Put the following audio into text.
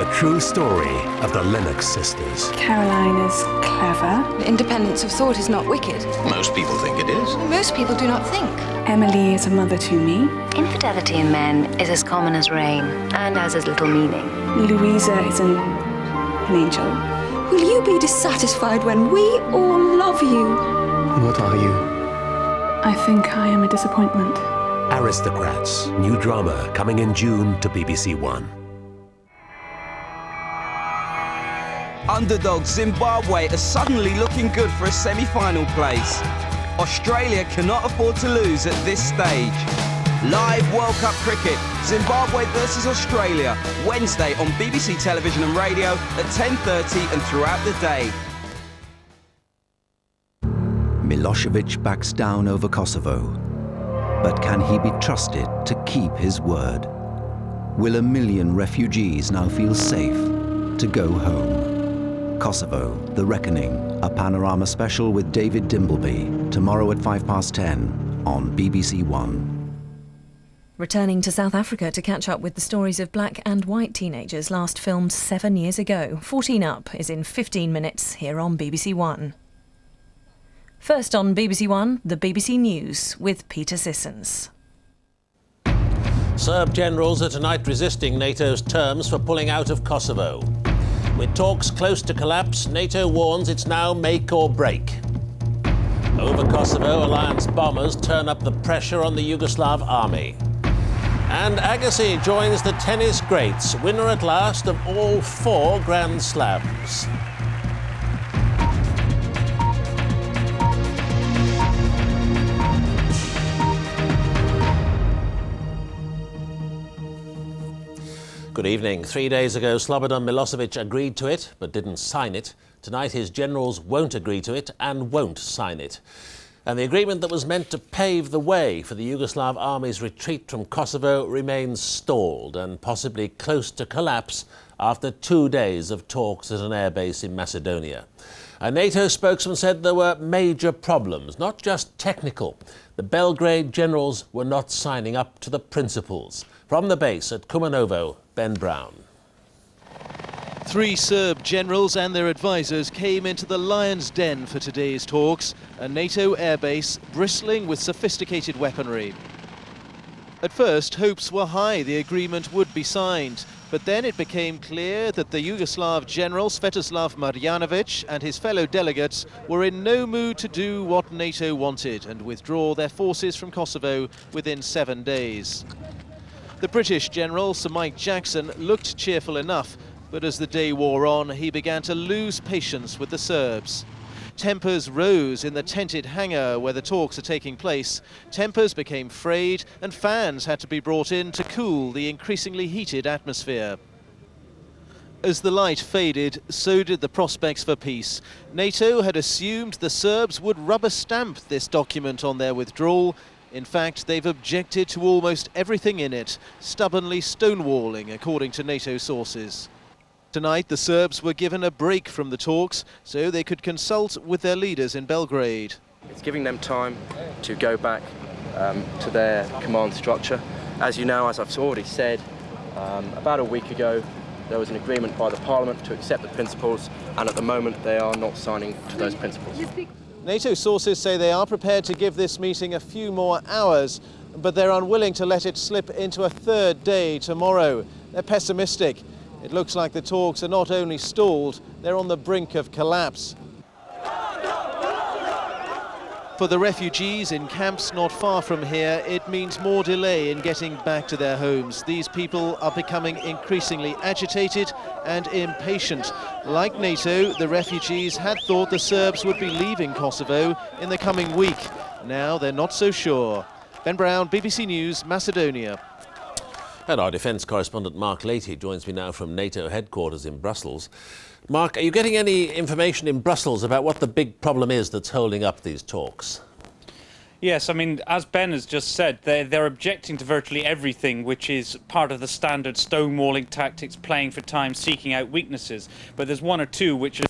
The true story of the Lennox sisters. Caroline is clever. Independence of thought is not wicked. Most people think it is. Most people do not think. Emily is a mother to me. Infidelity in men is as common as rain and has as little meaning. Louisa is an angel. Will you be dissatisfied when we all love you? What are you? I think I am a disappointment. Aristocrats, new drama coming in June to BBC One. Underdog Zimbabwe are suddenly looking good for a semi-final place. Australia cannot afford to lose at this stage. Live World Cup cricket, Zimbabwe versus Australia, Wednesday on BBC Television and Radio at 10:30 and throughout the day. Milosevic backs down over Kosovo. But can he be trusted to keep his word? Will 1 million refugees now feel safe to go home? Kosovo, The Reckoning, a panorama special with David Dimbleby, tomorrow at 10:05 on BBC One. Returning to South Africa to catch up with the stories of black and white teenagers last filmed 7 years ago. 14 Up is in 15 minutes here on BBC One. First on BBC One, the BBC News with Peter Sissons. Serb generals are tonight resisting NATO's terms for pulling out of Kosovo. With talks close to collapse, NATO warns it's now make or break. Over Kosovo, alliance bombers turn up the pressure on the Yugoslav army. And Agassi joins the tennis greats, winner at last of all 4 Grand Slams. Good evening. 3 days ago, Slobodan Milosevic agreed to it, but didn't sign it. Tonight, his generals won't agree to it and won't sign it. And the agreement that was meant to pave the way for the Yugoslav army's retreat from Kosovo remains stalled and possibly close to collapse after 2 days of talks at an airbase in Macedonia. A NATO spokesman said there were major problems, not just technical. The Belgrade generals were not signing up to the principles. From the base at Kumanovo, Ben Brown. 3 Serb generals and their advisors came into the lion's den for today's talks, a NATO airbase bristling with sophisticated weaponry. At first, hopes were high the agreement would be signed, but then it became clear that the Yugoslav general Svetoslav Marjanovic and his fellow delegates were in no mood to do what NATO wanted and withdraw their forces from Kosovo within 7 days. The British general, Sir Mike Jackson, looked cheerful enough, but as the day wore on, he began to lose patience with the Serbs. Tempers rose in the tented hangar where the talks are taking place. Tempers became frayed and fans had to be brought in to cool the increasingly heated atmosphere. As the light faded, so did the prospects for peace. NATO had assumed the Serbs would rubber stamp this document on their withdrawal. In fact, they've objected to almost everything in it, stubbornly stonewalling, according to NATO sources. Tonight, the Serbs were given a break from the talks so they could consult with their leaders in Belgrade. It's giving them time to go back to their command structure. As you know, as I've already said, about a week ago, there was an agreement by the Parliament to accept the principles, and at the moment they are not signing to those principles. NATO sources say they are prepared to give this meeting a few more hours, but they're unwilling to let it slip into a 3rd day tomorrow. They're pessimistic. It looks like the talks are not only stalled, they're on the brink of collapse. For the refugees in camps not far from here, it means more delay in getting back to their homes. These people are becoming increasingly agitated and impatient. Like NATO, the refugees had thought the Serbs would be leaving Kosovo in the coming week. Now they're not so sure. Ben Brown, BBC News, Macedonia. And our defence correspondent Mark Leahy joins me now from NATO headquarters in Brussels. Mark, are you getting any information in Brussels about what the big problem is that's holding up these talks? Yes, I mean, as Ben has just said, they're objecting to virtually everything, which is part of the standard stonewalling tactics, playing for time, seeking out weaknesses. But there's one or two which are